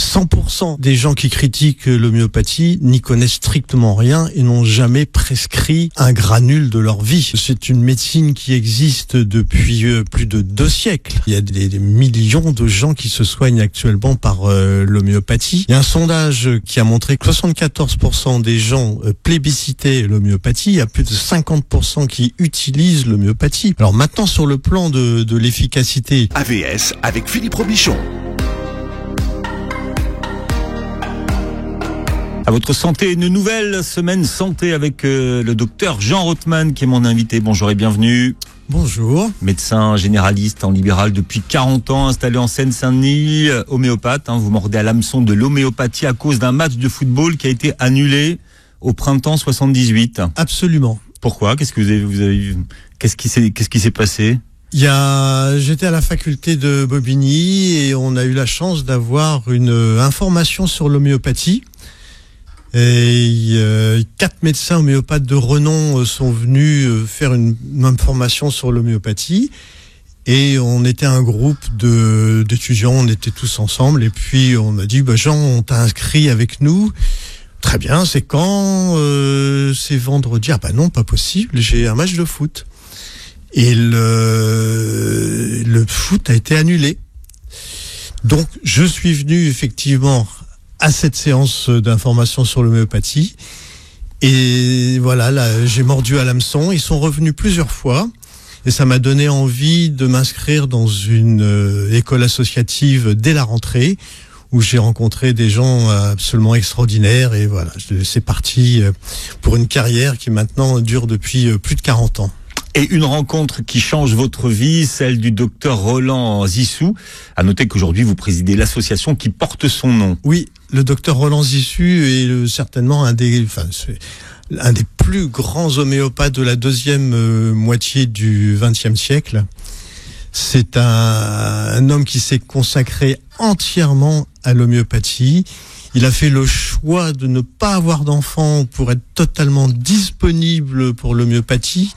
100% des gens qui critiquent l'homéopathie n'y connaissent strictement rien et n'ont jamais prescrit un granule de leur vie. C'est une médecine qui existe depuis plus de 2 siècles. Il y a des millions de gens qui se soignent actuellement par l'homéopathie. Il y a un sondage qui a montré que 74% des gens plébiscitaient l'homéopathie. Il y a plus de 50% qui utilisent l'homéopathie. Alors maintenant, sur le plan de l'efficacité... AVS avec Philippe Robichon. À votre santé, une nouvelle semaine santé avec le docteur Jean Rothman qui est mon invité. Bonjour et bienvenue. Bonjour. Médecin généraliste en libéral depuis 40 ans, installé en Seine-Saint-Denis, homéopathe. Vous mordez à l'hameçon de l'homéopathie à cause d'un match de football qui a été annulé au printemps 78. Absolument. Pourquoi ? Qu'est-ce que vous avez vu ? Qu'est-ce qui s'est passé ? J'étais à la faculté de Bobigny et on a eu la chance d'avoir une information sur l'homéopathie. Et 4 médecins homéopathes de renom sont venus faire une information sur l'homéopathie. Et on était un groupe d'étudiants, on était tous ensemble. Et puis on m'a dit, Jean, on t'a inscrit avec nous. Très bien, c'est quand c'est vendredi. Ah non, pas possible, j'ai un match de foot. Et le foot a été annulé. Donc je suis venu effectivement à cette séance d'information sur l'homéopathie. Et voilà, là, j'ai mordu à l'hameçon. Ils sont revenus plusieurs fois. Et ça m'a donné envie de m'inscrire dans une école associative dès la rentrée, où j'ai rencontré des gens absolument extraordinaires. Et voilà, c'est parti pour une carrière qui maintenant dure depuis plus de 40 ans. Et une rencontre qui change votre vie, celle du docteur Roland Zissou. À noter qu'aujourd'hui, vous présidez l'association qui porte son nom. Oui, le docteur Roland Zissou est certainement un des plus grands homéopathes de la deuxième moitié du XXe siècle. C'est un homme qui s'est consacré entièrement à l'homéopathie. Il a fait le choix de ne pas avoir d'enfants pour être totalement disponible pour l'homéopathie.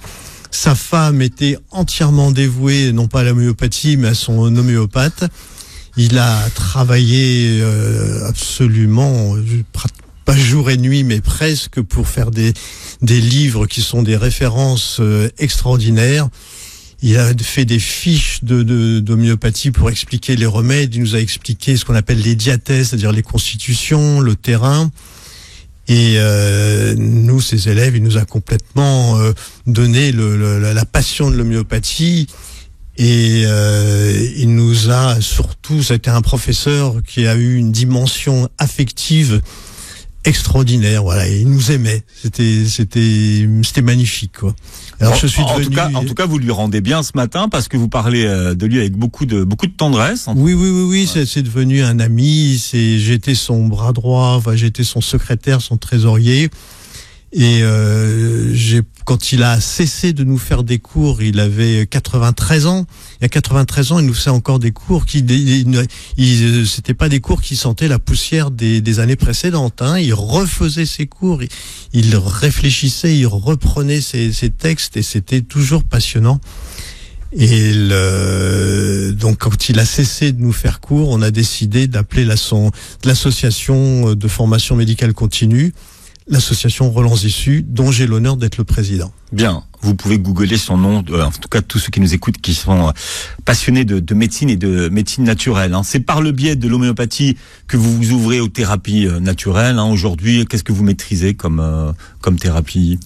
Sa femme était entièrement dévouée, non pas à l'homéopathie, mais à son homéopathe. Il a travaillé absolument, pas jour et nuit, mais presque, pour faire des livres qui sont des références extraordinaires. Il a fait des fiches d'homéopathie pour expliquer les remèdes. Il nous a expliqué ce qu'on appelle les diathèses, c'est-à-dire les constitutions, le terrain. Et nous, ses élèves, il nous a complètement donné la passion de l'homéopathie. Et il nous a surtout, c'était un professeur qui a eu une dimension affective extraordinaire. Voilà, et il nous aimait. C'était magnifique, quoi. Alors je suis devenu... En tout cas, vous lui rendez bien ce matin parce que vous parlez de lui avec beaucoup de tendresse. Oui, ouais. C'est devenu un ami. J'étais son bras droit, j'étais son secrétaire, son trésorier. Et quand il a cessé de nous faire des cours, il avait 93 ans. Il y a 93 ans, il nous faisait encore des cours c'était pas des cours qui sentaient la poussière des années précédentes. Il refaisait ses cours, il réfléchissait, il reprenait ses textes et c'était toujours passionnant. Et donc quand il a cessé de nous faire cours, on a décidé d'appeler l'association de formation médicale continue l'association Roland Zissou, dont j'ai l'honneur d'être le président. Bien, vous pouvez googler son nom, en tout cas tous ceux qui nous écoutent, qui sont passionnés de médecine et de médecine naturelle. C'est par le biais de l'homéopathie que vous vous ouvrez aux thérapies naturelles. Aujourd'hui, qu'est-ce que vous maîtrisez comme thérapie ?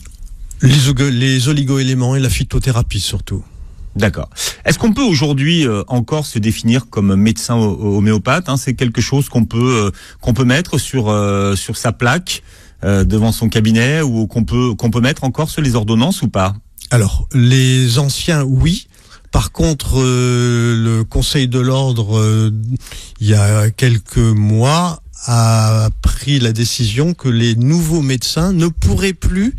Les oligo-éléments et la phytothérapie surtout. D'accord. Est-ce qu'on peut aujourd'hui encore se définir comme médecin homéopathe ? C'est quelque chose qu'on peut mettre sur sa plaque devant son cabinet ou qu'on peut mettre encore sur les ordonnances ou pas ? Alors, les anciens, oui. Par contre, le Conseil de l'Ordre, il y a quelques mois, a pris la décision que les nouveaux médecins ne pourraient plus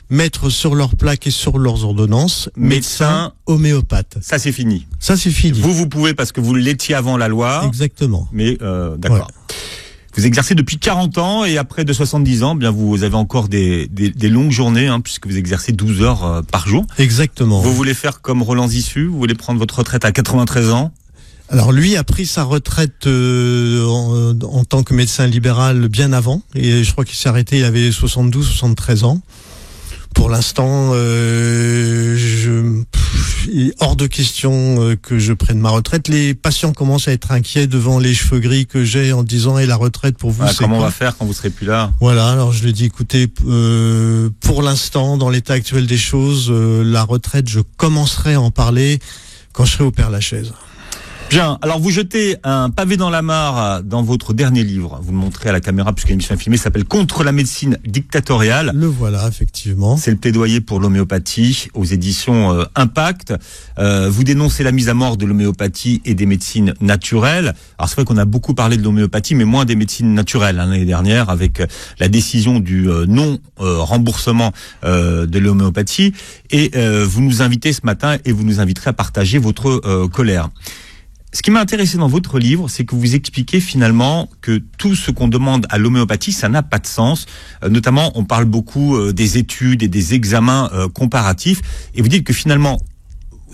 mettre sur leur plaque et sur leurs ordonnances médecin homéopathe. Ça, c'est fini. Ça, c'est fini. Vous pouvez parce que vous l'étiez avant la loi. Exactement. Mais d'accord. Voilà. Vous exercez depuis 40 ans et après de 70 ans, bien vous avez encore des longues journées, puisque vous exercez 12 heures par jour. Exactement. Vous voulez faire comme Roland Zissou, vous voulez prendre votre retraite à 93 ans ? Alors lui a pris sa retraite en tant que médecin libéral bien avant, et je crois qu'il s'est arrêté, il avait 72-73 ans. Pour l'instant, il est hors de question que je prenne ma retraite. Les patients commencent à être inquiets devant les cheveux gris que j'ai en disant, et la retraite pour vous, c'est comment quoi ? on va faire quand vous serez plus là ? Voilà, alors je lui ai dit, écoutez, pour l'instant, dans l'état actuel des choses, la retraite, je commencerai à en parler quand je serai au Père-Lachaise. Bien, alors vous jetez un pavé dans la mare dans votre dernier livre. Vous le montrez à la caméra puisque l'émission est filmée, ça s'appelle « Contre la médecine dictatoriale ». Le voilà, effectivement. C'est le plaidoyer pour l'homéopathie aux éditions Impact. Vous dénoncez la mise à mort de l'homéopathie et des médecines naturelles. Alors c'est vrai qu'on a beaucoup parlé de l'homéopathie, mais moins des médecines naturelles l'année dernière avec la décision du non-remboursement de l'homéopathie. Et vous nous invitez ce matin et vous nous inviterez à partager votre colère. Ce qui m'a intéressé dans votre livre, c'est que vous expliquez finalement que tout ce qu'on demande à l'homéopathie, ça n'a pas de sens. Notamment, on parle beaucoup des études et des examens comparatifs. Et vous dites que finalement,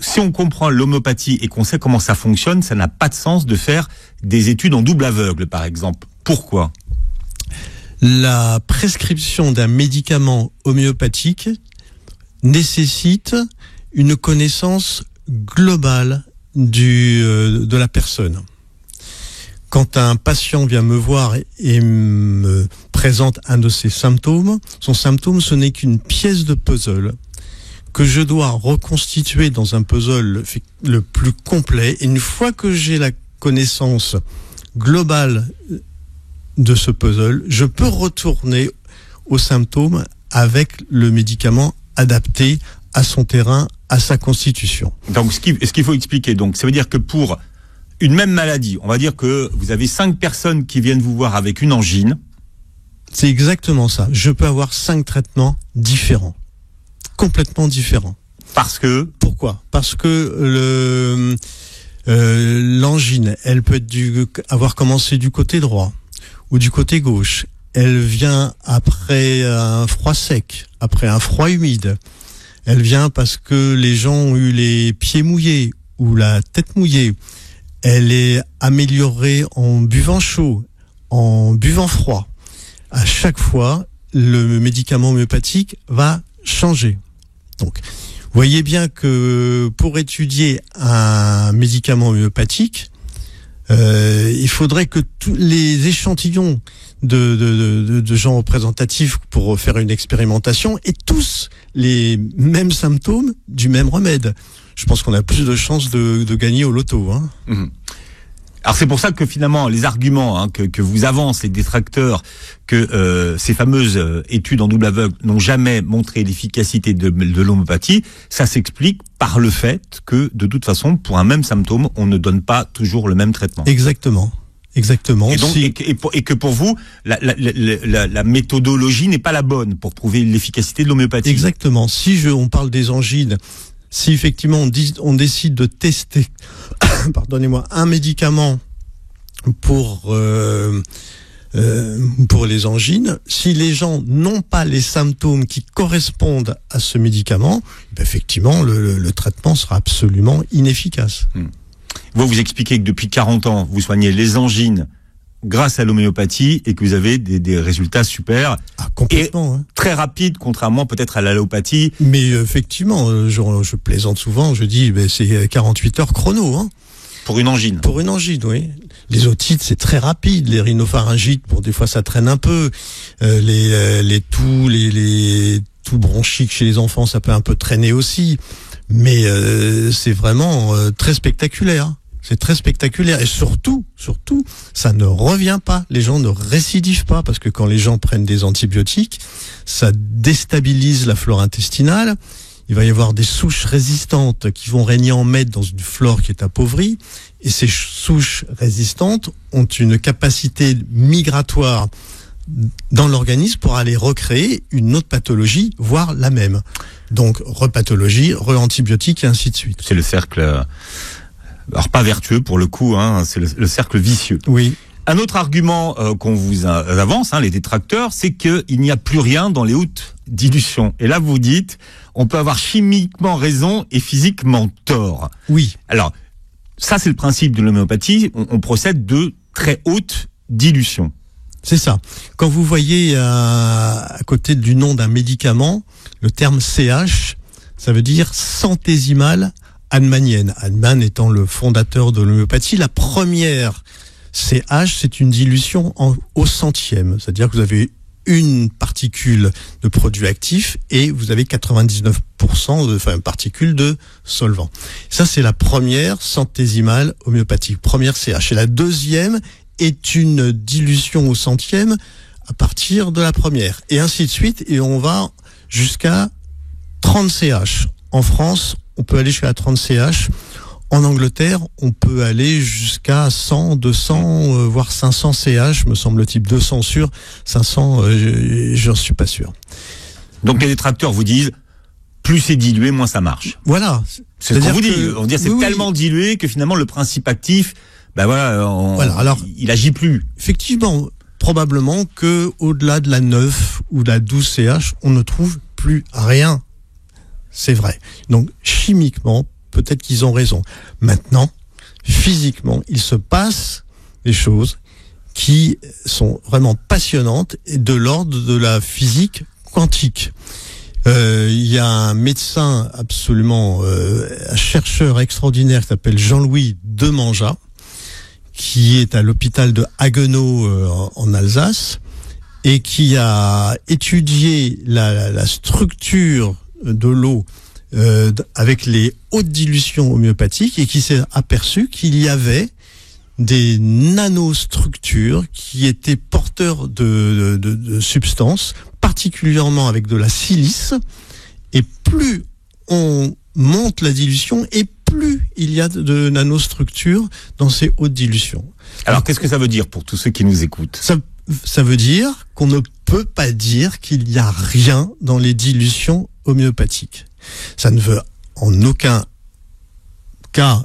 si on comprend l'homéopathie et qu'on sait comment ça fonctionne, ça n'a pas de sens de faire des études en double aveugle, par exemple. Pourquoi ? La prescription d'un médicament homéopathique nécessite une connaissance globale de la personne. Quand un patient vient me voir et me présente un de ses symptômes, son symptôme, ce n'est qu'une pièce de puzzle que je dois reconstituer dans un puzzle le plus complet. Et une fois que j'ai la connaissance globale de ce puzzle, je peux retourner aux symptômes avec le médicament adapté à son terrain, à sa constitution. Donc, ce qu'il faut expliquer, donc, ça veut dire que pour une même maladie, on va dire que vous avez 5 personnes qui viennent vous voir avec une angine. C'est exactement ça. Je peux avoir 5 traitements différents. Complètement différents. Parce que? Pourquoi ? Parce que l'angine, elle peut avoir commencé du côté droit ou du côté gauche. Elle vient après un froid sec, après un froid humide. Elle vient parce que les gens ont eu les pieds mouillés ou la tête mouillée. Elle est améliorée en buvant chaud, en buvant froid. À chaque fois, le médicament homéopathique va changer. Donc, voyez bien que pour étudier un médicament homéopathique, il faudrait que tous les échantillons de gens représentatifs pour faire une expérimentation aient tous les mêmes symptômes du même remède. Je pense qu'on a plus de chances de gagner au loto. Hein. Mmh. Alors c'est pour ça que finalement les arguments que vous avancent les détracteurs que ces fameuses études en double aveugle n'ont jamais montré l'efficacité de l'homéopathie, ça s'explique par le fait que de toute façon pour un même symptôme on ne donne pas toujours le même traitement. Exactement. Exactement. Et donc, et que pour vous, la méthodologie n'est pas la bonne pour prouver l'efficacité de l'homéopathie. Exactement. Si on parle des angines, si effectivement on décide de tester, pardonnez-moi, un médicament pour les angines, si les gens n'ont pas les symptômes qui correspondent à ce médicament, effectivement, le traitement sera absolument inefficace. Vous expliquez que depuis 40 ans, vous soignez les angines grâce à l'homéopathie et que vous avez des résultats super. Ah, complètement. Et très rapides, contrairement peut-être à l'allopathie. Mais effectivement, je plaisante souvent, je dis c'est 48 heures chrono. Hein. Pour une angine. Pour une angine, oui. Les otites, c'est très rapide. Les rhinopharyngites, des fois ça traîne un peu. Les toux bronchiques chez les enfants, ça peut un peu traîner aussi. Mais c'est vraiment très spectaculaire. C'est très spectaculaire. Et surtout, ça ne revient pas. Les gens ne récidivent pas. Parce que quand les gens prennent des antibiotiques, ça déstabilise la flore intestinale. Il va y avoir des souches résistantes qui vont régner en maître dans une flore qui est appauvrie. Et ces souches résistantes ont une capacité migratoire dans l'organisme pour aller recréer une autre pathologie, voire la même. Donc, repathologie, re-antibiotique et ainsi de suite. C'est le cercle, alors pas vertueux pour le coup, c'est le cercle vicieux. Oui. Un autre argument qu'on vous avance, les détracteurs, c'est qu'il n'y a plus rien dans les hautes dilutions. Et là, vous dites, on peut avoir chimiquement raison et physiquement tort. Oui. Alors, ça, c'est le principe de l'homéopathie. On procède de très haute dilution. C'est ça. Quand vous voyez à côté du nom d'un médicament, le terme CH, ça veut dire centésimale Hahnemannienne. Hahnemann étant le fondateur de l'homéopathie, la première CH, c'est une dilution au centième. C'est-à-dire que vous avez une particule de produit actif et vous avez 99% de particules de solvant. Ça, c'est la première centésimale homéopathique, première CH. Et la deuxième est une dilution au centième à partir de la première. Et ainsi de suite, et on va jusqu'à 30 CH. En France, on peut aller jusqu'à 30 CH. En Angleterre, on peut aller jusqu'à 100, 200, voire 500 CH, me semble-t-il. 200 sûr, 500, j'en suis pas sûr. Donc les détracteurs vous disent, plus c'est dilué, moins ça marche. Voilà. C'est ce qu'on vous dit. On dit c'est oui, tellement dilué que finalement le principe actif, alors, il agit plus. Effectivement, probablement que au-delà de la 9 ou de la 12 CH, on ne trouve plus rien. C'est vrai. Donc chimiquement, peut-être qu'ils ont raison. Maintenant, physiquement, il se passe des choses qui sont vraiment passionnantes et de l'ordre de la physique quantique. Il y a un médecin absolument, un chercheur extraordinaire qui s'appelle Jean-Louis Demanja, qui est à l'hôpital de Haguenau en Alsace et qui a étudié la structure de l'eau avec les hautes dilutions homéopathiques et qui s'est aperçu qu'il y avait des nanostructures qui étaient porteurs de substances, particulièrement avec de la silice, et plus on monte la dilution et plus il y a de nanostructures dans ces hautes dilutions. Alors qu'est-ce que ça veut dire pour tous ceux qui nous écoutent ? Ça veut dire qu'on ne peut pas dire qu'il n'y a rien dans les dilutions homéopathiques. Ça ne veut en aucun cas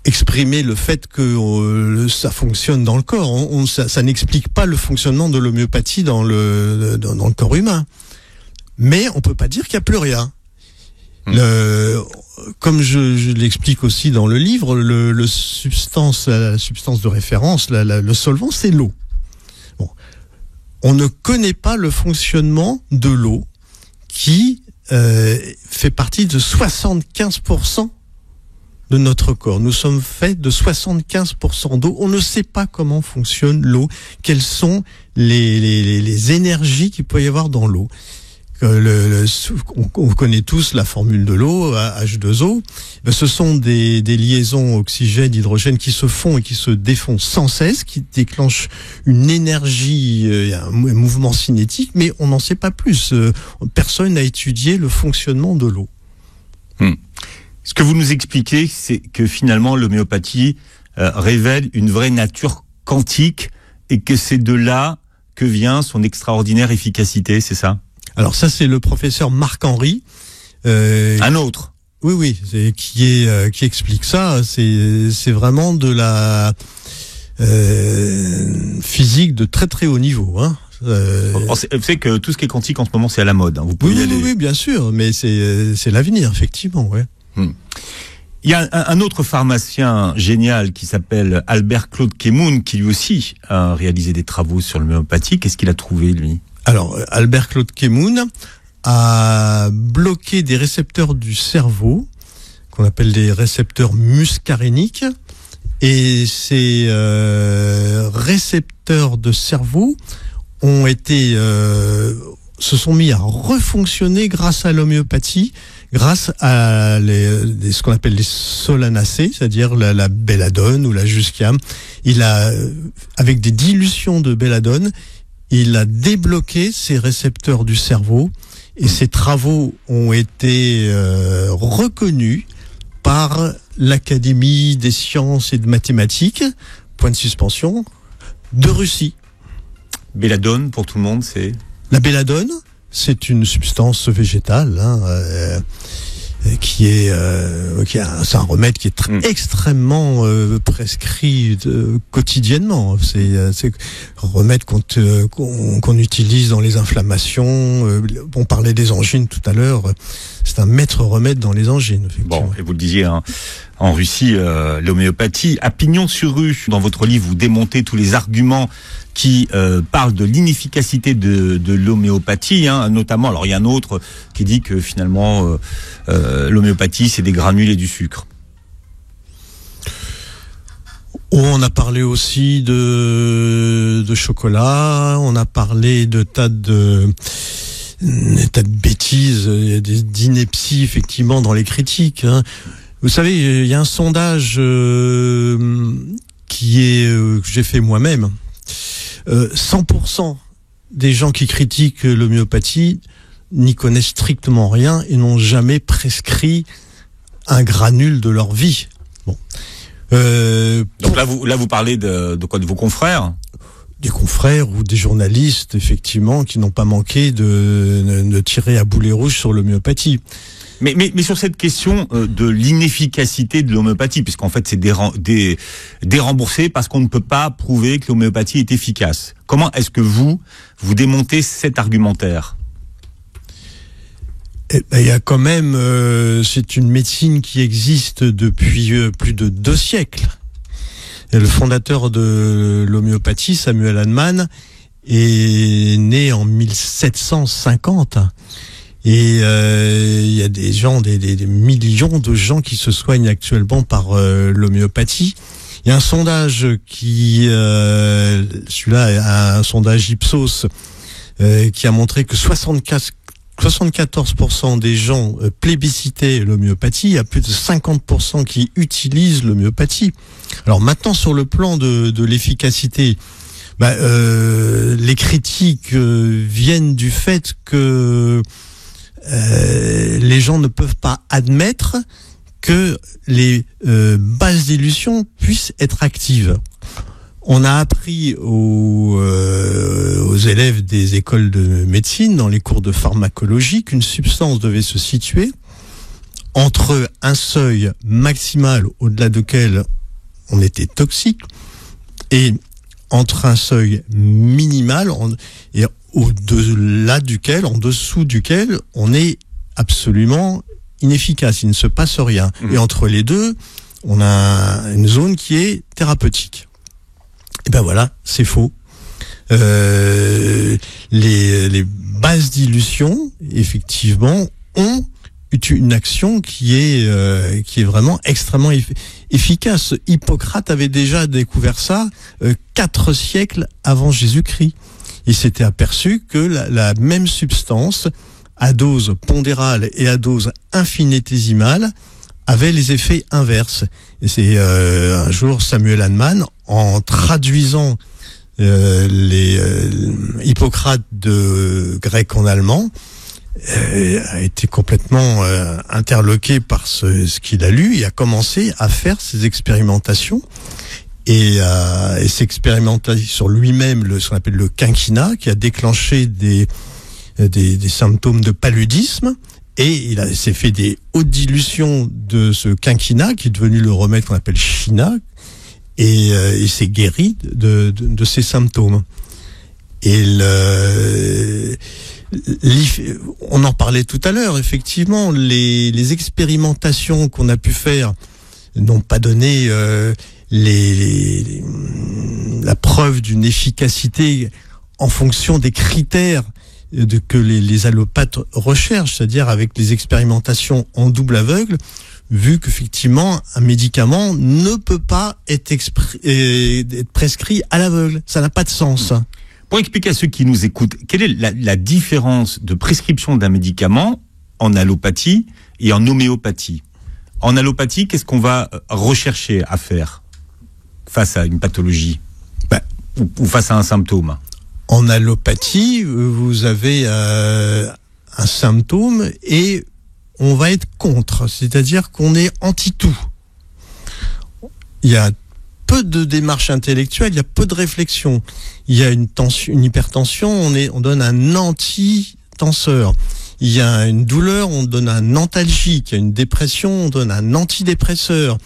exprimer le fait que ça fonctionne dans le corps. Ça n'explique pas le fonctionnement de l'homéopathie dans le corps humain. Mais on peut pas dire qu'il n'y a plus rien. Comme je l'explique aussi dans le livre, la substance de référence, le solvant, c'est l'eau. Bon. On ne connaît pas le fonctionnement de l'eau qui fait partie de 75% de notre corps. Nous sommes faits de 75% d'eau. On ne sait pas comment fonctionne l'eau, quelles sont les énergies qu'il peut y avoir dans l'eau. On connaît tous la formule de l'eau, H2O. Ce sont des liaisons oxygène-hydrogène qui se font et qui se défont sans cesse, qui déclenchent une énergie, un mouvement cinétique, mais on n'en sait pas plus. Personne n'a étudié le fonctionnement de l'eau. Ce que vous nous expliquez, c'est que finalement l'homéopathie révèle une vraie nature quantique et que c'est de là que vient son extraordinaire efficacité, c'est ça ? Alors ça, c'est le professeur Marc-Henri. Un autre. Oui, qui explique ça. C'est vraiment de la physique de très très haut niveau. Hein. Vous savez que tout ce qui est quantique en ce moment, c'est à la mode. Hein. Vous pouvez y aller. Oui, bien sûr, mais c'est l'avenir, effectivement. Ouais. Il y a un autre pharmacien génial qui s'appelle Albert Claude Kemoun, qui lui aussi a réalisé des travaux sur l'homéopathie. Qu'est-ce qu'il a trouvé, lui ? Alors, Albert Claude Kemoun a bloqué des récepteurs du cerveau, qu'on appelle des récepteurs muscaréniques, et ces récepteurs de cerveau se sont mis à refonctionner grâce à l'homéopathie, grâce à ce qu'on appelle les solanacées, c'est-à-dire la belladone ou la jusquiam. Avec des dilutions de belladone, il a débloqué ces récepteurs du cerveau et ces travaux ont été reconnus par l'Académie des sciences et de mathématiques, point de suspension, de Russie. Belladone, pour tout le monde, c'est... La belladone, c'est une substance végétale c'est un remède qui est extrêmement prescrit quotidiennement. C'est un remède qu'on utilise dans les inflammations. On parlait des angines tout à l'heure. c'est un maître remède dans les angines, effectivement. Bon, et vous le disiez, hein, en Russie, l'homéopathie a pignon sur rue. Dans votre livre, vous démontez tous les arguments qui parlent de l'inefficacité de l'homéopathie, hein, notamment. Alors il y a un autre qui dit que finalement l'homéopathie c'est des granules et du sucre. On a parlé aussi de chocolat, on a parlé de tas de bêtises, d'inepties effectivement dans les critiques, hein. Vous savez, il y a un sondage qui est que j'ai fait moi-même. 100% des gens qui critiquent l'homéopathie n'y connaissent strictement rien et n'ont jamais prescrit un granule de leur vie. Bon. Donc là vous parlez de quoi, de vos confrères? Des confrères ou des journalistes, effectivement, qui n'ont pas manqué de tirer à boulet rouge sur l'homéopathie. Mais sur cette question de l'inefficacité de l'homéopathie, puisqu'en fait c'est déremboursé parce qu'on ne peut pas prouver que l'homéopathie est efficace. Comment est-ce que vous démontez cet argumentaire? Il y a quand même, c'est une médecine qui existe depuis plus de 2 siècles. Et le fondateur de l'homéopathie, Samuel Hahnemann, est né en 1750. Et il y a des gens, des millions de gens qui se soignent actuellement par l'homéopathie. Il y a un sondage celui-là, un sondage Ipsos, qui a montré que 74% des gens plébiscitaient l'homéopathie. Il y a plus de 50% qui utilisent l'homéopathie. Alors maintenant, sur le plan de l'efficacité, les critiques viennent du fait que les gens ne peuvent pas admettre que les bases dilution puissent être actives. On a appris aux élèves des écoles de médecine, dans les cours de pharmacologie, qu'une substance devait se situer entre un seuil maximal au-delà duquel on était toxique et entre un seuil minimal et au-delà duquel, en dessous duquel, on est absolument inefficace, il ne se passe rien. Et entre les deux, on a une zone qui est thérapeutique. Et ben voilà, c'est faux. Les bases dilution, effectivement, ont une action qui est vraiment extrêmement efficace. Hippocrate avait déjà découvert ça 4 siècles avant Jésus-Christ. Il s'était aperçu que la même substance, à dose pondérale et à dose infinitésimale, avait les effets inverses. Et c'est un jour Samuel Hahnemann, en traduisant Hippocrate de grec en allemand, a été complètement interloqué par ce qu'il a lu et a commencé à faire ses expérimentations et s'expérimenter sur lui-même ce qu'on appelle le quinquina, qui a déclenché des symptômes de paludisme. Et il s'est fait des hautes dilutions de ce quinquina, qui est devenu le remède qu'on appelle China, et il s'est guéri de ces symptômes. Et on en parlait tout à l'heure, effectivement, les expérimentations qu'on a pu faire n'ont pas donné la preuve d'une efficacité en fonction des critères que les allopathes recherchent, c'est-à-dire avec les expérimentations en double aveugle, vu qu'effectivement un médicament ne peut pas être prescrit à l'aveugle. Ça n'a pas de sens. Pour expliquer à ceux qui nous écoutent, quelle est la différence de prescription d'un médicament en allopathie et en homéopathie? En allopathie, qu'est-ce qu'on va rechercher à faire face à une pathologie ou face à un symptôme? En allopathie, vous avez un symptôme et on va être contre, c'est-à-dire qu'on est anti-tout. Il y a peu de démarche intellectuelle, il y a peu de réflexion. Il y a une hypertension, on donne un antitenseur. Il y a une douleur, on donne un antalgique. Il y a une dépression, on donne un antidépresseur.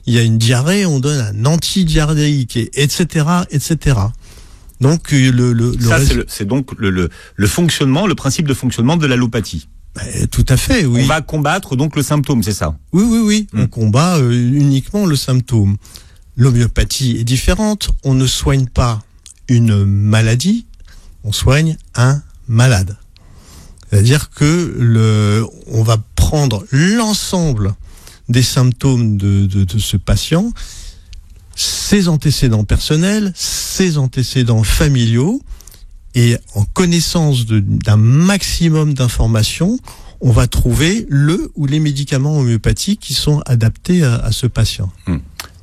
Il y a une diarrhée, on donne un antidiarrhéique, etc., etc. Donc c'est donc le fonctionnement, le principe de fonctionnement de l'allopathie. Tout à fait, oui. On va combattre donc le symptôme, c'est ça? Oui. On combat uniquement le symptôme. L'homéopathie est différente. On ne soigne pas une maladie, on soigne un malade. C'est-à-dire que on va prendre l'ensemble des symptômes de ce patient, ses antécédents personnels, ses antécédents familiaux, et en connaissance d'un maximum d'informations, on va trouver le ou les médicaments homéopathiques qui sont adaptés à ce patient.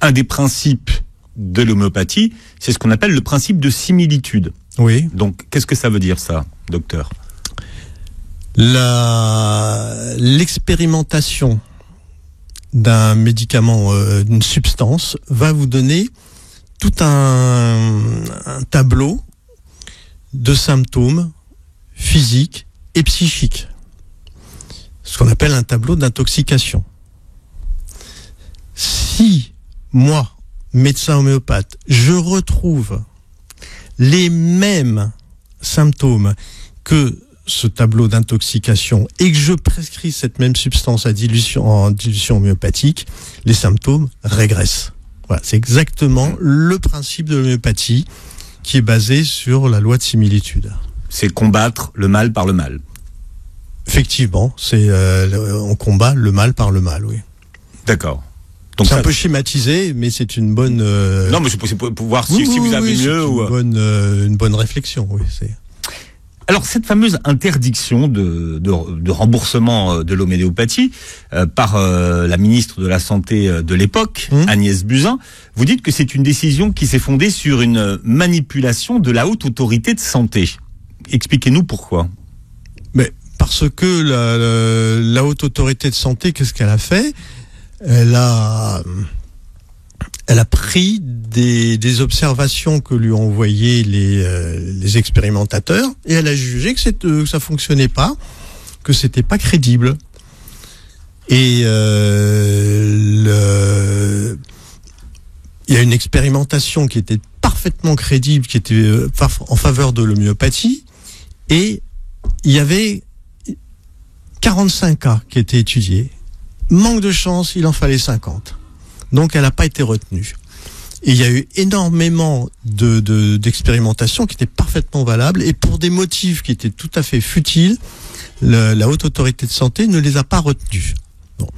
Un des principes de l'homéopathie, c'est ce qu'on appelle le principe de similitude. Oui. Donc, qu'est-ce que ça veut dire, ça, docteur? L'expérimentation d'un médicament, d'une substance, va vous donner tout un tableau de symptômes physiques et psychiques. Ce qu'on appelle un tableau d'intoxication. Si, moi, médecin homéopathe, je retrouve les mêmes symptômes que ce tableau d'intoxication et que je prescris cette même substance en dilution homéopathique, les symptômes régressent. Voilà, c'est exactement le principe de l'homéopathie qui est basé sur la loi de similitude. C'est combattre le mal par le mal. Effectivement, on combat le mal par le mal, oui. D'accord. Donc c'est un peu schématisé, mais c'est une bonne... Non, mais c'est pour voir si vous avez mieux. Une bonne réflexion, oui. Alors, cette fameuse interdiction de remboursement de l'homéopathie par la ministre de la Santé de l'époque, Agnès Buzyn, vous dites que c'est une décision qui s'est fondée sur une manipulation de la haute autorité de santé. Expliquez-nous pourquoi. Mais parce que la haute autorité de santé, qu'est-ce qu'elle a fait ? Elle a pris des observations que lui ont envoyées les expérimentateurs et elle a jugé que ça fonctionnait pas, que c'était pas crédible. Et il y a une expérimentation qui était parfaitement crédible, qui était en faveur de l'homéopathie, et il y avait 45 cas qui étaient étudiés. Manque de chance, il en fallait 50. Donc elle n'a pas été retenue. Et il y a eu énormément d'expérimentations qui étaient parfaitement valables, et pour des motifs qui étaient tout à fait futiles, la haute autorité de santé ne les a pas retenus. Bon.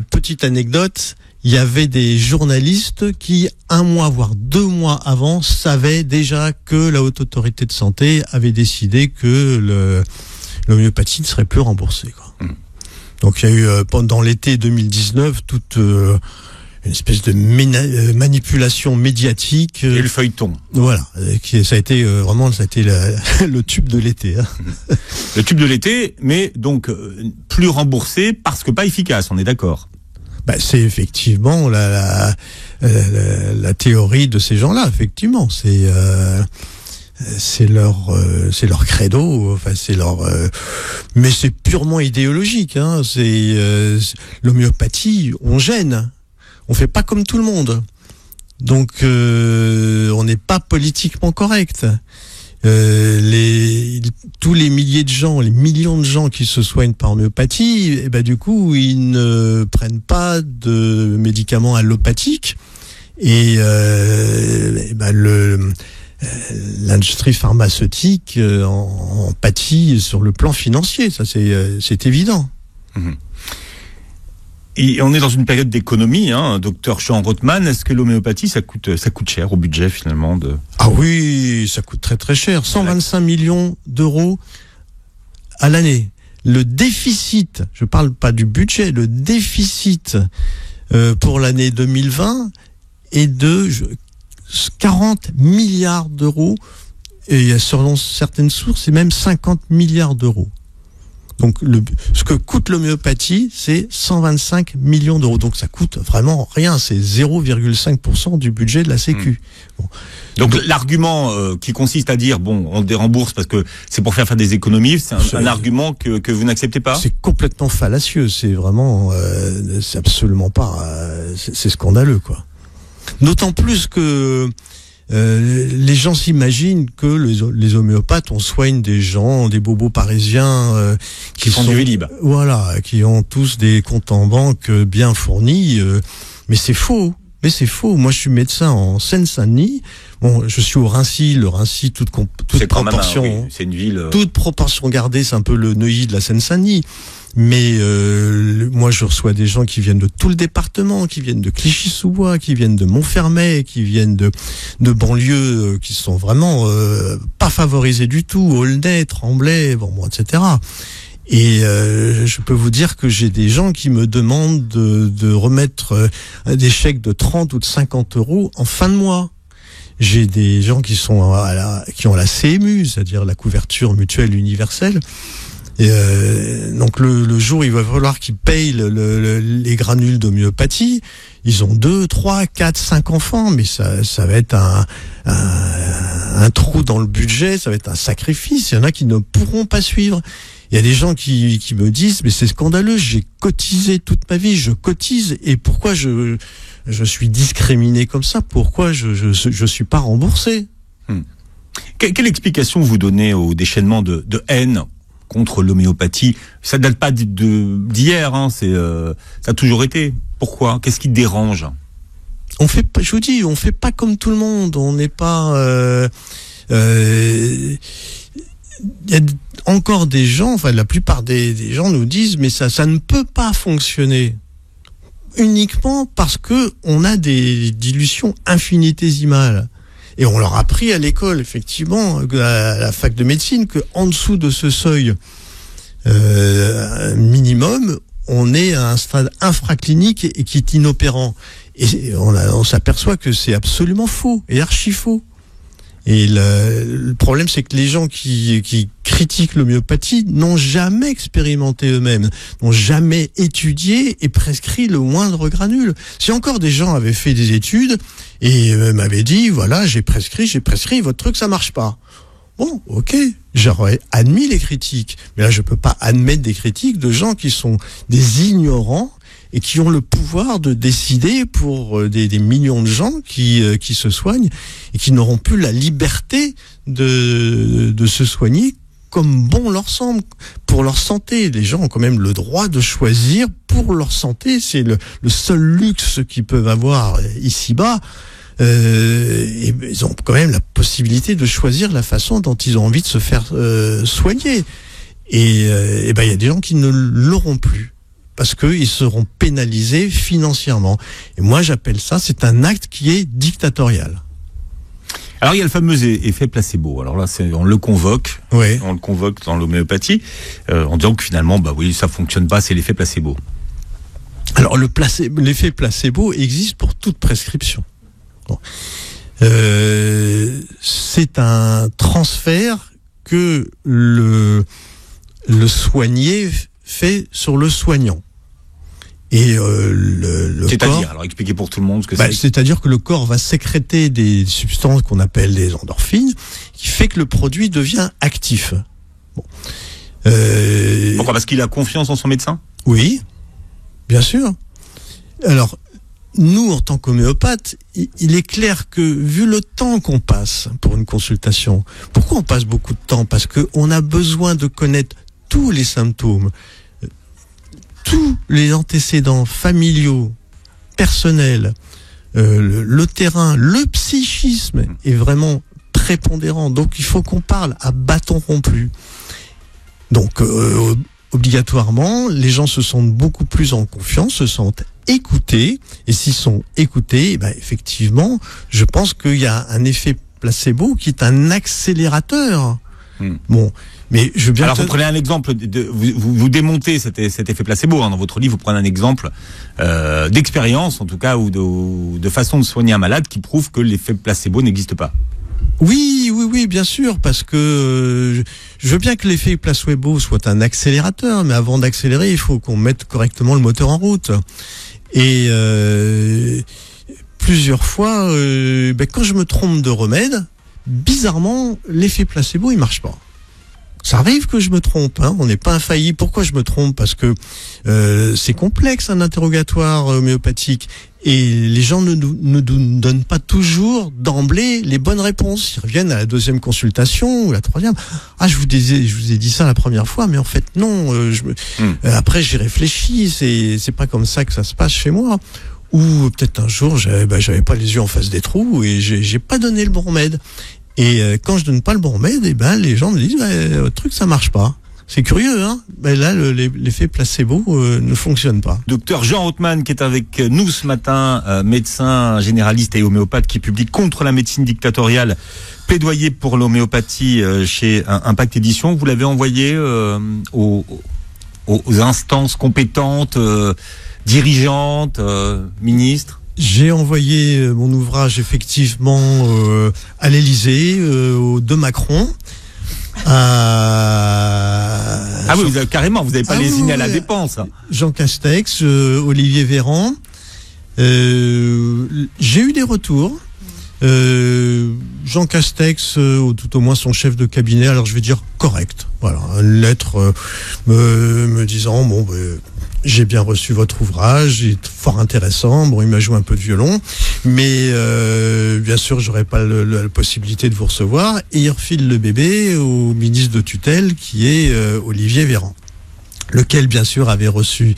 Petite anecdote, il y avait des journalistes qui, 1 mois, voire 2 mois avant, savaient déjà que la haute autorité de santé avait décidé que l'homéopathie ne serait plus remboursée, quoi. Donc il y a eu pendant l'été 2019 toute une espèce de manipulation médiatique. Et le feuilleton. Voilà, ça a été le tube de l'été. Hein. Le tube de l'été, mais donc plus remboursé parce que pas efficace, on est d'accord. C'est effectivement la théorie de ces gens-là, effectivement. C'est leur credo, enfin mais c'est purement idéologique, hein. L'homéopathie, on gêne, on fait pas comme tout le monde, donc on n'est pas politiquement correct. Tous les milliers de gens, les millions de gens qui se soignent par homéopathie, du coup ils ne prennent pas de médicaments allopathiques et l'industrie pharmaceutique en pâtit sur le plan financier, ça c'est évident. Et on est dans une période d'économie, hein, docteur Jean Rothman. Est-ce que l'homéopathie ça coûte cher au budget finalement de... Ah oui, ça coûte très très cher, 125 millions d'euros à l'année. Le déficit, je parle pas du budget, le déficit pour l'année 2020 est de 40 milliards d'euros, et selon certaines sources, c'est même 50 milliards d'euros. Donc, ce que coûte l'homéopathie, c'est 125 millions d'euros. Donc, ça coûte vraiment rien. C'est 0,5% du budget de la Sécu. Bon. Donc, l'argument qui consiste à dire, on dérembourse parce que c'est pour faire des économies, c'est un argument que vous n'acceptez pas ? C'est complètement fallacieux. C'est vraiment, c'est absolument pas, c'est scandaleux, quoi. D'autant plus que les gens s'imaginent que les homéopathes, on soigne des gens, des bobos parisiens qui font du Vélib. Voilà, qui ont tous des comptes en banque bien fournis. Mais c'est faux. Moi, je suis médecin en Seine-Saint-Denis. Bon, je suis au Rincy. Le Rincy, toute proportion, oui, c'est une ville. Toute proportion gardée, c'est un peu le Neuilly de la Seine-Saint-Denis. Mais moi, je reçois des gens qui viennent de tout le département, qui viennent de Clichy-sous-Bois, qui viennent de Montfermeil, qui viennent de banlieues qui sont vraiment pas favorisées du tout, Aulnay, Tremblay, etc. Et je peux vous dire que j'ai des gens qui me demandent de remettre des chèques de 30 ou de 50 euros en fin de mois. J'ai des gens qui sont qui ont la CMU, c'est-à-dire la couverture mutuelle universelle. Et donc le jour où il va falloir qu'ils payent les granules d'homéopathie, ils ont 2, 3, 4, 5 enfants, mais ça va être un trou dans le budget, ça va être un sacrifice. Il y en a qui ne pourront pas suivre. Il y a des gens qui me disent, mais c'est scandaleux, j'ai cotisé toute ma vie, je cotise, et pourquoi je suis discriminé comme ça? Pourquoi je suis pas remboursé? Quelle explication vous donnez au déchaînement de haine contre l'homéopathie? Ça date pas d'hier, hein, ça a toujours été. Pourquoi? Qu'est-ce qui dérange? Je vous dis, on fait pas comme tout le monde. On n'est pas. Il y a encore des gens, la plupart des gens nous disent, mais ça ne peut pas fonctionner uniquement parce que on a des dilutions infinitésimales. Et on leur a appris à l'école, effectivement, à la fac de médecine, que en dessous de ce seuil minimum, on est à un stade infraclinique et qui est inopérant. Et on s'aperçoit que c'est absolument faux et archi faux. Et le problème, c'est que les gens qui critiquent l'homéopathie n'ont jamais expérimenté eux-mêmes, n'ont jamais étudié et prescrit le moindre granule. Si encore des gens avaient fait des études et m'avaient dit, voilà, j'ai prescrit, votre truc, ça marche pas. Bon, ok, j'aurais admis les critiques. Mais là, je peux pas admettre des critiques de gens qui sont des ignorants et qui ont le pouvoir de décider pour des millions de gens qui se soignent et qui n'auront plus la liberté de se soigner comme bon leur semble, pour leur santé. Les gens ont quand même le droit de choisir pour leur santé. C'est le seul luxe qu'ils peuvent avoir ici-bas. Et ils ont quand même la possibilité de choisir la façon dont ils ont envie de se faire soigner. Et il y a des gens qui ne l'auront plus, parce qu'ils seront pénalisés financièrement. Et moi, j'appelle ça, c'est un acte qui est dictatorial. Alors, il y a le fameux effet placebo. Alors là, on le convoque. Oui. On le convoque dans l'homéopathie, en disant que finalement, ça fonctionne pas, c'est l'effet placebo. Alors, l'effet placebo existe pour toute prescription. Bon. C'est un transfert que le soigné fait sur le soignant. Et c'est-à-dire, corps, alors expliquez pour tout le monde ce que c'est. C'est-à-dire que le corps va sécréter des substances qu'on appelle des endorphines, qui fait que le produit devient actif. Bon. Pourquoi? Parce qu'il a confiance en son médecin? Oui, bien sûr. Alors, nous, en tant qu'homéopathes, il est clair que, vu le temps qu'on passe pour une consultation, pourquoi on passe beaucoup de temps? Parce qu'on a besoin de connaître tous les symptômes, tous les antécédents familiaux, personnels, le terrain, le psychisme est vraiment prépondérant. Donc, il faut qu'on parle à bâton rompu. Donc, obligatoirement, les gens se sentent beaucoup plus en confiance, se sentent écoutés. Et s'ils sont écoutés, effectivement, je pense qu'il y a un effet placebo qui est un accélérateur. Bon. Mais je veux bien. Alors vous prenez un exemple, vous démontez cet effet placebo, hein, dans votre livre, vous prenez un exemple d'expérience, en tout cas, ou de façon de soigner un malade qui prouve que l'effet placebo n'existe pas. Oui, bien sûr, parce que je veux bien que l'effet placebo soit un accélérateur, mais avant d'accélérer, il faut qu'on mette correctement le moteur en route. Et plusieurs fois, quand je me trompe de remède, bizarrement, l'effet placebo, il marche pas. Ça arrive que je me trompe, hein, on n'est pas infaillible. Pourquoi je me trompe? Parce que c'est complexe un interrogatoire homéopathique Et les gens ne nous donnent pas toujours d'emblée les bonnes réponses. Ils reviennent à la deuxième consultation ou la troisième. Ah, je vous ai dit ça la première fois, mais en fait non. Après j'y réfléchis. C'est pas comme ça que ça se passe chez moi. Ou peut-être un jour j'avais pas les yeux en face des trous et j'ai pas donné le bon remède. Et quand je donne pas le bon remède, les gens me disent votre truc ça marche pas. C'est curieux, hein. Ben là, l'effet placebo ne fonctionne pas. Docteur Jean Rothman, qui est avec nous ce matin, médecin généraliste et homéopathe, qui publie Contre la médecine dictatoriale, plaidoyer pour l'homéopathie chez Impact Édition. Vous l'avez envoyé aux instances compétentes, dirigeantes, ministres. J'ai envoyé mon ouvrage effectivement à l'Élysée, de Macron. Ah oui, vous avez pas lésiné à la dépense. Jean Castex, Olivier Véran. J'ai eu des retours. Jean Castex, ou tout au moins son chef de cabinet, alors je vais dire correct. Voilà, une lettre me disant j'ai bien reçu votre ouvrage, il est fort intéressant. Bon, il m'a joué un peu de violon, mais bien sûr, j'aurais pas la possibilité de vous recevoir. Et il refile le bébé au ministre de tutelle, qui est Olivier Véran, lequel, bien sûr, avait reçu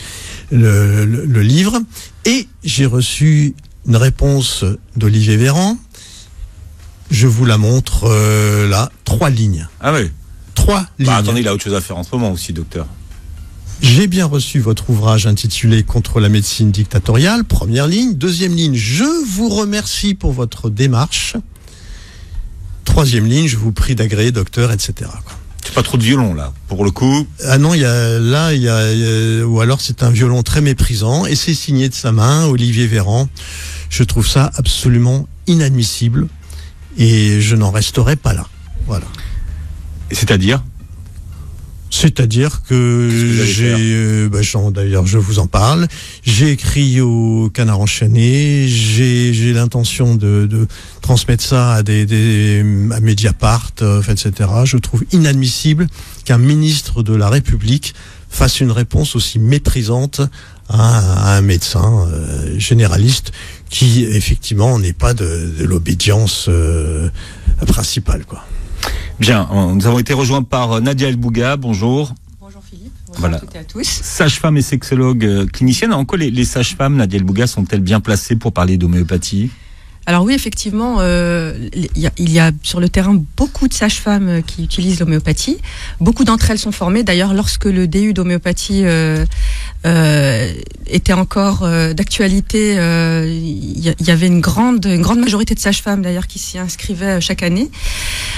le livre. Et j'ai reçu une réponse d'Olivier Véran. Je vous la montre là, 3 lignes. Ah oui. 3 lignes. Attendez, il a autre chose à faire en ce moment aussi, docteur. J'ai bien reçu votre ouvrage intitulé Contre la médecine dictatoriale, première ligne. Deuxième ligne, je vous remercie pour votre démarche. Troisième ligne, je vous prie d'agréer, docteur, etc. C'est pas trop de violon, là, pour le coup. Ah non, ou alors c'est un violon très méprisant, et c'est signé de sa main, Olivier Véran. Je trouve ça absolument inadmissible, et je n'en resterai pas là. Voilà. C'est-à-dire que d'ailleurs je vous en parle, j'ai écrit au Canard enchaîné, j'ai l'intention de transmettre ça à à Mediapart, etc. Je trouve inadmissible qu'un ministre de la République fasse une réponse aussi méprisante à un médecin généraliste qui effectivement n'est pas de l'obédience principale, quoi. Bien, nous avons été rejoints par Nadia El Bouga. Bonjour. Bonjour Philippe. Bonjour à toutes et à tous. Sage-femme et sexologue clinicienne. En quoi les sages-femmes, Nadia El Bouga, sont-elles bien placées pour parler d'homéopathie ? Alors oui, effectivement, il y a sur le terrain beaucoup de sages-femmes qui utilisent l'homéopathie. Beaucoup d'entre elles sont formées. D'ailleurs, lorsque le DU d'homéopathie était encore d'actualité, il y avait une grande majorité de sages-femmes d'ailleurs qui s'y inscrivaient chaque année.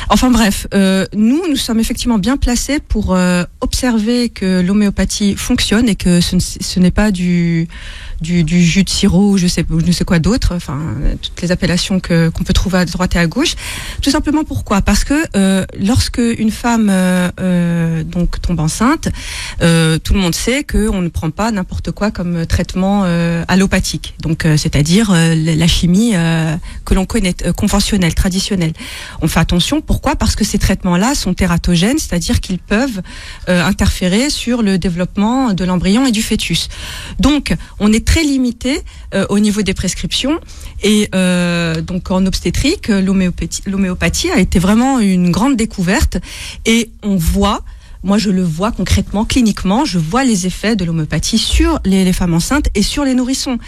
Enfin bref, nous sommes effectivement bien placés pour observer que l'homéopathie fonctionne et que ce n'est pas du jus de sirop ou je sais quoi d'autre, enfin toutes les appellations qu'on peut trouver à droite et à gauche. Tout simplement pourquoi ? Parce que lorsque une femme donc tombe enceinte, tout le monde sait qu'on ne prend pas n'importe quoi comme traitement allopathique, donc c'est-à-dire la chimie que l'on connaît, conventionnelle, traditionnelle. On fait attention. Pourquoi ? Parce que ces traitements-là sont tératogènes, c'est-à-dire qu'ils peuvent interférer sur le développement de l'embryon et du fœtus. Donc on est très limité au niveau des prescriptions et donc en obstétrique, l'homéopathie a été vraiment une grande découverte et on voit, moi je le vois concrètement, cliniquement, je vois les effets de l'homéopathie sur les femmes enceintes et sur les nourrissons.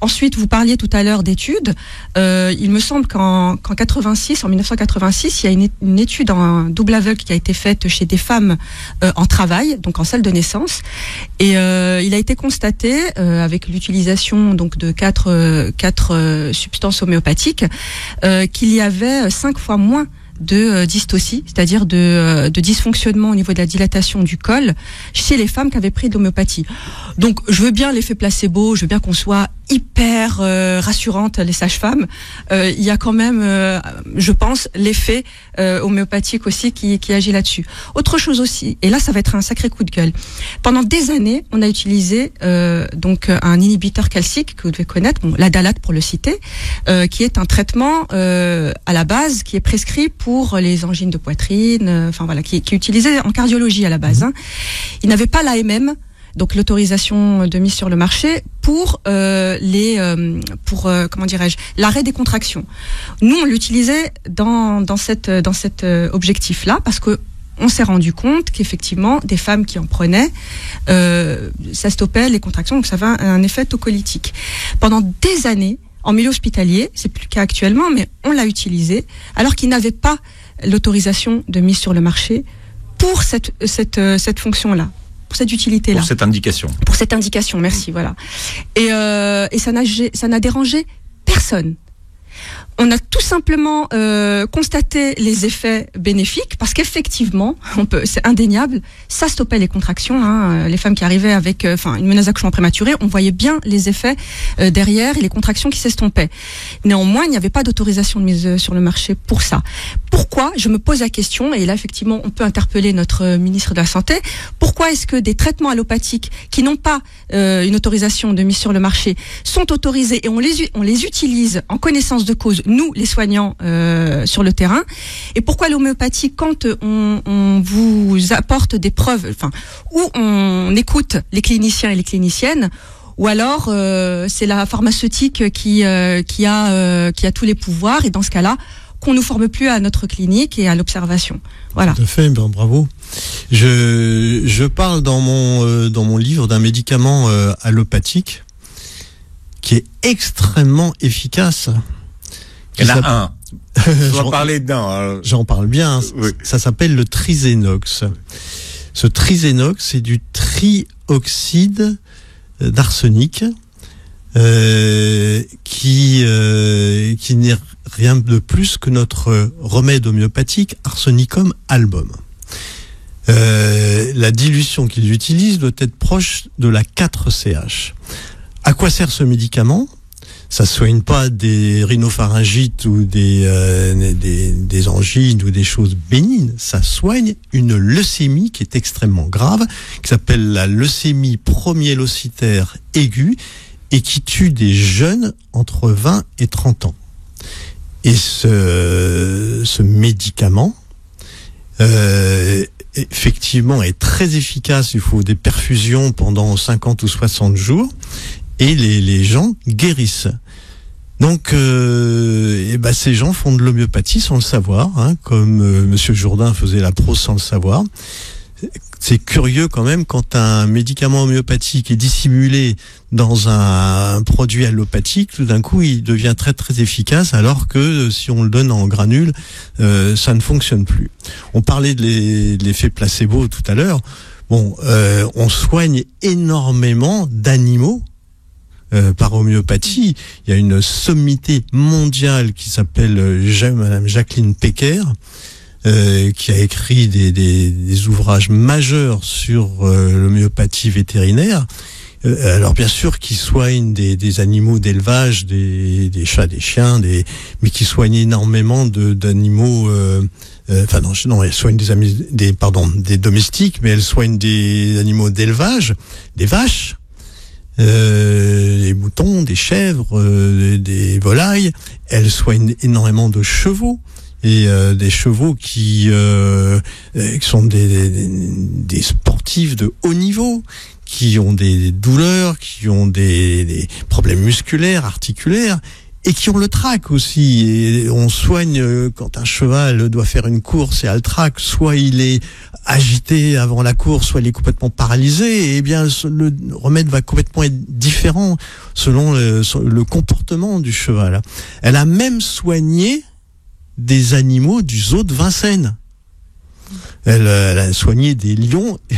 Ensuite, vous parliez tout à l'heure d'études. Il me semble qu'en 1986, il y a une étude en double aveugle qui a été faite chez des femmes en travail, donc en salle de naissance, et il a été constaté avec l'utilisation donc de quatre substances homéopathiques qu'il y avait 5 fois moins de dystocie, c'est-à-dire de dysfonctionnement au niveau de la dilatation du col chez les femmes qui avaient pris de l'homéopathie. Donc je veux bien l'effet placebo, je veux bien qu'on soit hyper rassurante les sages-femmes. Il y a quand même, je pense, l'effet homéopathique aussi qui agit là-dessus. Autre chose aussi, et là ça va être un sacré coup de gueule. Pendant des années, on a utilisé donc un inhibiteur calcique que vous devez connaître, l'adalate pour le citer, qui est un traitement à la base qui est prescrit pour les angines de poitrine, enfin voilà, qui est utilisé en cardiologie à la base. Hein. Il n'avait pas l'AMM donc l'autorisation de mise sur le marché pour comment dirais-je, l'arrêt des contractions. Nous, on l'utilisait dans cet objectif-là parce que on s'est rendu compte qu'effectivement, des femmes qui en prenaient, ça stoppait les contractions, donc ça avait un effet tocolytique. Pendant des années, en milieu hospitalier, c'est plus le cas actuellement, mais on l'a utilisé, alors qu'ils n'avaient pas l'autorisation de mise sur le marché pour cette fonction-là, pour cette utilité-là. Pour cette indication. Pour cette indication, merci, voilà. Et ça n'a dérangé personne. On a tout simplement constaté les effets bénéfiques parce qu'effectivement, c'est indéniable, ça stoppait les contractions. Hein, les femmes qui arrivaient avec une menace d'accouchement prématuré, on voyait bien les effets derrière et les contractions qui s'estompaient. Néanmoins, il n'y avait pas d'autorisation de mise sur le marché pour ça. Pourquoi ? Je me pose la question, et là effectivement, on peut interpeller notre ministre de la Santé. Pourquoi est-ce que des traitements allopathiques qui n'ont pas une autorisation de mise sur le marché sont autorisés et on les utilise en connaissance de cause, nous, les soignants sur le terrain, et pourquoi l'homéopathie, quand on vous apporte des preuves, où on écoute les cliniciens et les cliniciennes, ou alors c'est la pharmaceutique qui a tous les pouvoirs, et dans ce cas-là, qu'on nous forme plus à notre clinique et à l'observation. Voilà. Tout à fait, bravo. Je parle dans mon livre d'un médicament allopathique qui est extrêmement efficace. Il y en a un. Je vais parler d'un. J'en parle bien. Oui. Ça s'appelle le Trizénox. Ce Trizénox, c'est du trioxyde d'arsenic qui n'est rien de plus que notre remède homéopathique Arsenicum album. La dilution qu'ils utilisent doit être proche de la 4CH. À quoi sert ce médicament ? Ça soigne pas des rhinopharyngites ou des angines ou des choses bénignes. Ça soigne une leucémie qui est extrêmement grave, qui s'appelle la leucémie promyélocitaire aiguë et qui tue des jeunes entre 20 et 30 ans. Et ce médicament, effectivement, est très efficace. Il faut des perfusions pendant 50 ou 60 jours. Et les gens guérissent. Donc, ces gens font de l'homéopathie sans le savoir, hein, comme Monsieur Jourdain faisait la prose sans le savoir. C'est curieux quand même quand un médicament homéopathique est dissimulé dans un produit allopathique, tout d'un coup il devient très très efficace, alors que si on le donne en granules, ça ne fonctionne plus. On parlait de l'effet placebo tout à l'heure. Bon, on soigne énormément d'animaux par homéopathie. Il y a une sommité mondiale qui s'appelle Madame Jacqueline Pecker, qui a écrit des ouvrages majeurs sur l'homéopathie vétérinaire. Alors bien sûr, qui soigne des animaux d'élevage, des chats, des chiens, mais qui soigne énormément d'animaux. Non, elle soigne des domestiques, mais elle soigne des animaux d'élevage, des vaches. Des moutons, des chèvres, des volailles. Elle soigne énormément de chevaux et des chevaux qui sont des sportifs de haut niveau, qui ont des douleurs, qui ont des problèmes musculaires, articulaires, et qui ont le trac aussi. Et on soigne quand un cheval doit faire une course et a le trac, soit il est agité avant la course, soit il est complètement paralysé, et bien le remède va complètement être différent selon le comportement du cheval. Elle a même soigné des animaux du zoo de Vincennes. Elle a soigné des lions et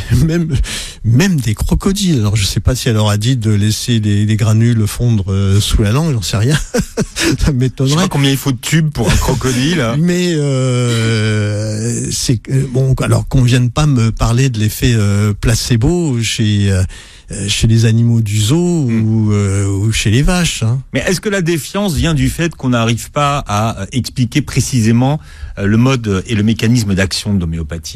même des crocodiles. Alors je sais pas si elle leur a dit de laisser les granules fondre sous la langue, j'en sais rien. Ça m'étonnerait. Je sais pas combien il faut de tubes pour un crocodile. Mais c'est bon. Alors qu'on vienne pas me parler de l'effet placebo chez les animaux du zoo ou chez les vaches. Hein. Mais est-ce que la défiance vient du fait qu'on n'arrive pas à expliquer précisément le mode et le mécanisme d'action de l'homéopathie ?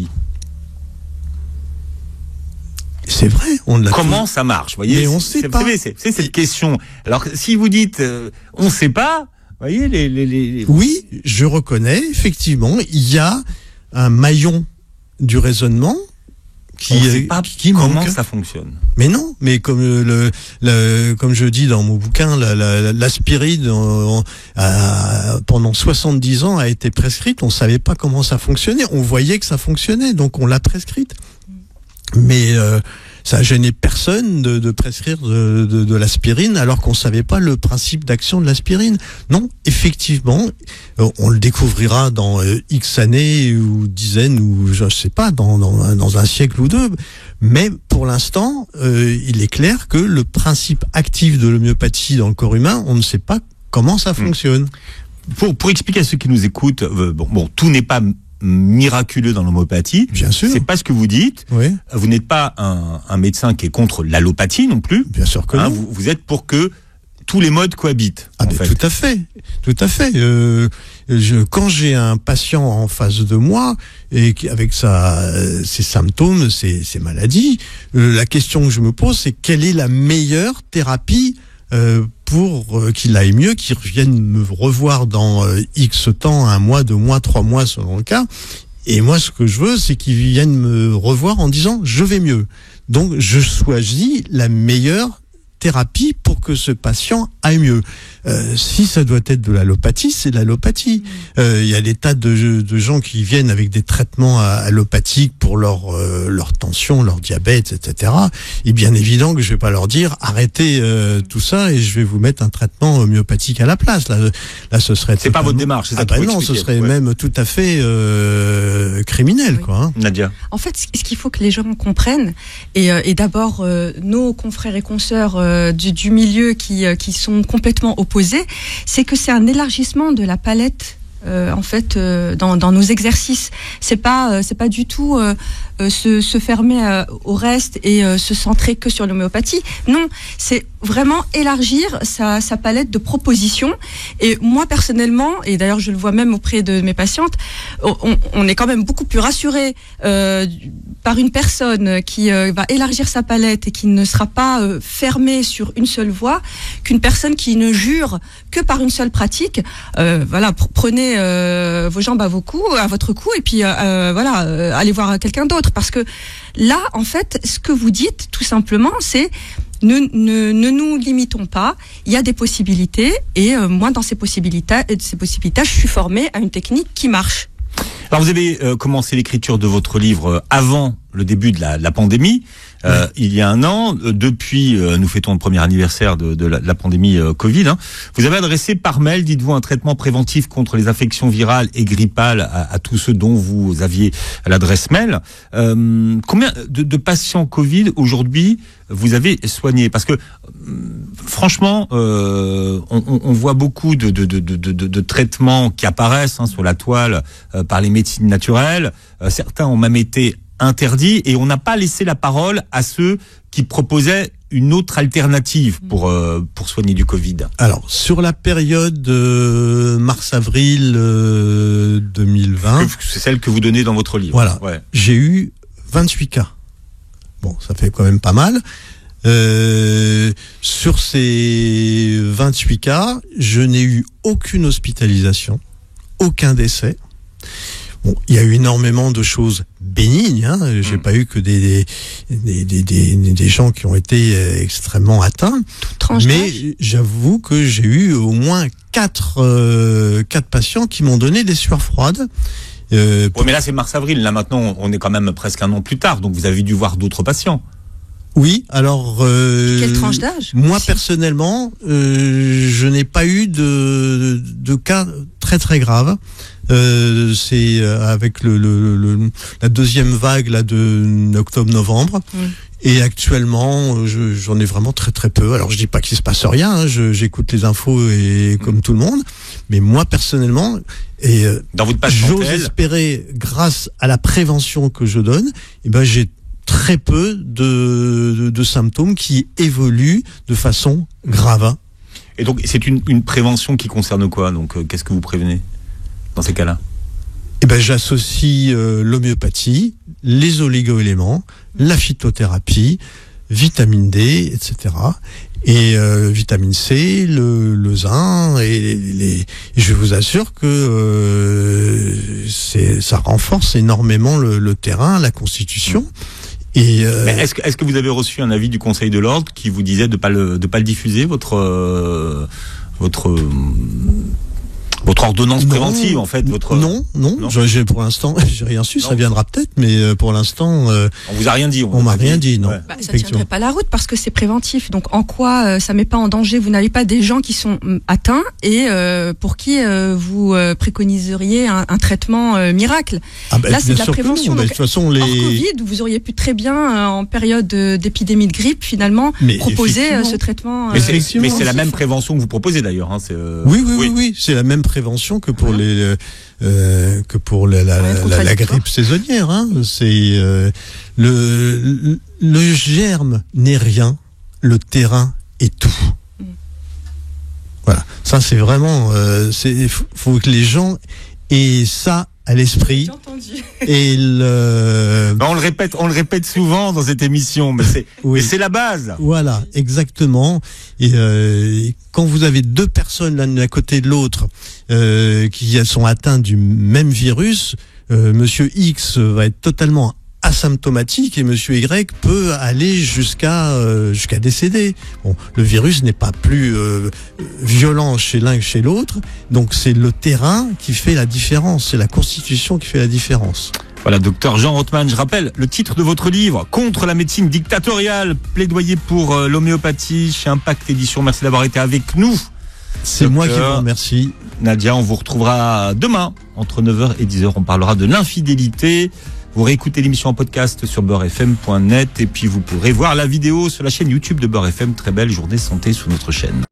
C'est vrai, on l'a. Comment ça marche, vous voyez ? Mais on sait pas. C'est cette question. Alors, si vous dites on sait pas, vous voyez les... Oui, je reconnais effectivement, il y a un maillon du raisonnement On ne sait pas qui comment manque. ça fonctionne. Mais non, mais comme comme je dis dans mon bouquin, l'aspirine pendant 70 ans a été prescrite. On savait pas comment ça fonctionnait. On voyait que ça fonctionnait, donc on l'a prescrite. Mais ça a gêné personne de prescrire de l'aspirine alors qu'on savait pas le principe d'action de l'aspirine. Non, effectivement, on le découvrira dans X années ou dizaines ou je sais pas, dans un siècle ou deux. Mais pour l'instant, il est clair que le principe actif de l'homéopathie dans le corps humain, on ne sait pas comment ça fonctionne. Pour expliquer à ceux qui nous écoutent, bon, tout n'est pas miraculeux dans l'homéopathie. Bien sûr. C'est pas ce que vous dites. Oui. Vous n'êtes pas un médecin qui est contre l'allopathie non plus. Bien sûr que non. Vous êtes pour que tous les modes cohabitent. Ah, mais tout à fait, tout à fait. Quand j'ai un patient en face de moi et avec ses symptômes, ses maladies, la question que je me pose, c'est quelle est la meilleure thérapie pour qu'il aille mieux, qu'il revienne me revoir dans X temps, 1 mois, 2 mois, 3 mois selon le cas. Et moi, ce que je veux, c'est qu'il vienne me revoir en disant je vais mieux. Donc, je choisis la meilleure thérapie pour que ce patient aille mieux. Si ça doit être de l'allopathie, c'est de l'allopathie. Il y a des tas de gens qui viennent avec des traitements allopathiques pour leur tension, leur diabète, etc. Et bien évident que je vais pas leur dire arrêtez tout ça et je vais vous mettre un traitement homéopathique à la place. Là, ce serait. C'est pas votre démarche. C'est ça non, ce serait même tout à fait criminel, quoi. Hein. Nadia. En fait, ce qu'il faut que les gens comprennent, et d'abord nos confrères et consoeurs du milieu qui sont complètement opposés, c'est que c'est un élargissement de la palette en fait dans nos exercices. C'est pas du tout se fermer au reste et se centrer que sur l'homéopathie. Non, c'est vraiment élargir sa palette de propositions. Et moi personnellement, et d'ailleurs je le vois même auprès de mes patientes, on est quand même beaucoup plus rassuré par une personne qui va élargir sa palette et qui ne sera pas fermée sur une seule voie qu'une personne qui ne jure que par une seule pratique. Voilà, prenez vos jambes à votre cou et puis allez voir quelqu'un d'autre, parce que là en fait ce que vous dites tout simplement c'est ne nous limitons pas, il y a des possibilités et moi dans ces possibilités je suis formée à une technique qui marche. Alors vous avez commencé l'écriture de votre livre avant le début de la pandémie, il y a 1 an. Depuis, nous fêtons le premier anniversaire de la pandémie Covid. Hein. Vous avez adressé par mail, dites-vous, un traitement préventif contre les infections virales et grippales à tous ceux dont vous aviez l'adresse mail. Combien de patients Covid aujourd'hui vous avez soigné? Parce que franchement, on voit beaucoup de traitements qui apparaissent sur la toile par les médecines naturelles. Certains ont même été interdits et on n'a pas laissé la parole à ceux qui proposaient une autre alternative pour soigner du Covid. Alors, sur la période mars-avril 2020... C'est celle que vous donnez dans votre livre. Voilà, ouais. J'ai eu 28 cas. Bon, ça fait quand même pas mal. Sur ces 28 cas, je n'ai eu aucune hospitalisation, aucun décès. Bon, il y a eu énormément de choses bénignes. Hein. J'ai pas eu que des gens qui ont été extrêmement atteints. Mais j'avoue que j'ai eu au moins 4 patients qui m'ont donné des sueurs froides. Ouais, mais là c'est mars-avril. Là maintenant, on est quand même presque 1 an plus tard. Donc vous avez dû voir d'autres patients. Oui, alors... Quelle tranche d'âge? Moi, personnellement, je n'ai pas eu de cas très très graves. C'est avec la deuxième vague là de octobre-novembre. Et actuellement, j'en ai vraiment très très peu. Alors je dis pas qu'il se passe rien, hein, j'écoute les infos et comme tout le monde. Mais moi personnellement, et dans votre j'ose espérer, grâce à la prévention que je donne, j'ai très peu de symptômes qui évoluent de façon grave. Et donc c'est une prévention qui concerne quoi? Donc qu'est-ce que vous prévenez dans ces cas-là? J'associe l'homéopathie, les oligo-éléments, la phytothérapie, vitamine D, etc. Et vitamine C, le zinc, et je vous assure que ça renforce énormément le terrain, la constitution. Et Mais est-ce que vous avez reçu un avis du Conseil de l'Ordre qui vous disait de pas le diffuser, votre ordonnance préventive, en fait, Non. Pour l'instant, j'ai rien su. Non. Ça viendra peut-être, mais pour l'instant, on vous a rien dit. on m'a rien dit, non. Ouais. Ça tiendrait pas la route parce que c'est préventif. Donc en quoi ça met pas en danger? Vous n'avez pas des gens qui sont atteints et pour qui vous préconiseriez un traitement miracle. Là, c'est de la prévention. De Donc, toute façon, hors Covid, vous auriez pu très bien, en période d'épidémie de grippe, finalement, proposer ce traitement. Mais c'est la même prévention que vous proposez d'ailleurs. Hein, Oui. C'est la même prévention que pour la grippe saisonnière. Hein. C'est le germe n'est rien, le terrain est tout. Voilà. Ça, c'est vraiment. Faut que les gens aient ça à l'esprit. J'ai entendu. Et on le répète souvent dans cette émission, mais c'est la base. Voilà, exactement. Et quand vous avez deux personnes l'un à côté de l'autre qui sont atteintes du même virus, Monsieur X va être totalement asymptomatique et Monsieur Y peut aller jusqu'à décéder. Bon, le virus n'est pas plus violent chez l'un que chez l'autre, donc c'est le terrain qui fait la différence, c'est la constitution qui fait la différence. Voilà, docteur Jean Rothman, je rappelle le titre de votre livre, Contre la médecine dictatoriale, plaidoyer pour l'homéopathie, chez Impact Édition. Merci d'avoir été avec nous. C'est moi qui vous remercie. Nadia, on vous retrouvera demain, entre 9h et 10h, on parlera de l'infidélité. Vous réécoutez l'émission en podcast sur beurrefm.net et puis vous pourrez voir la vidéo sur la chaîne YouTube de Beurre FM. Très belle journée santé sur notre chaîne.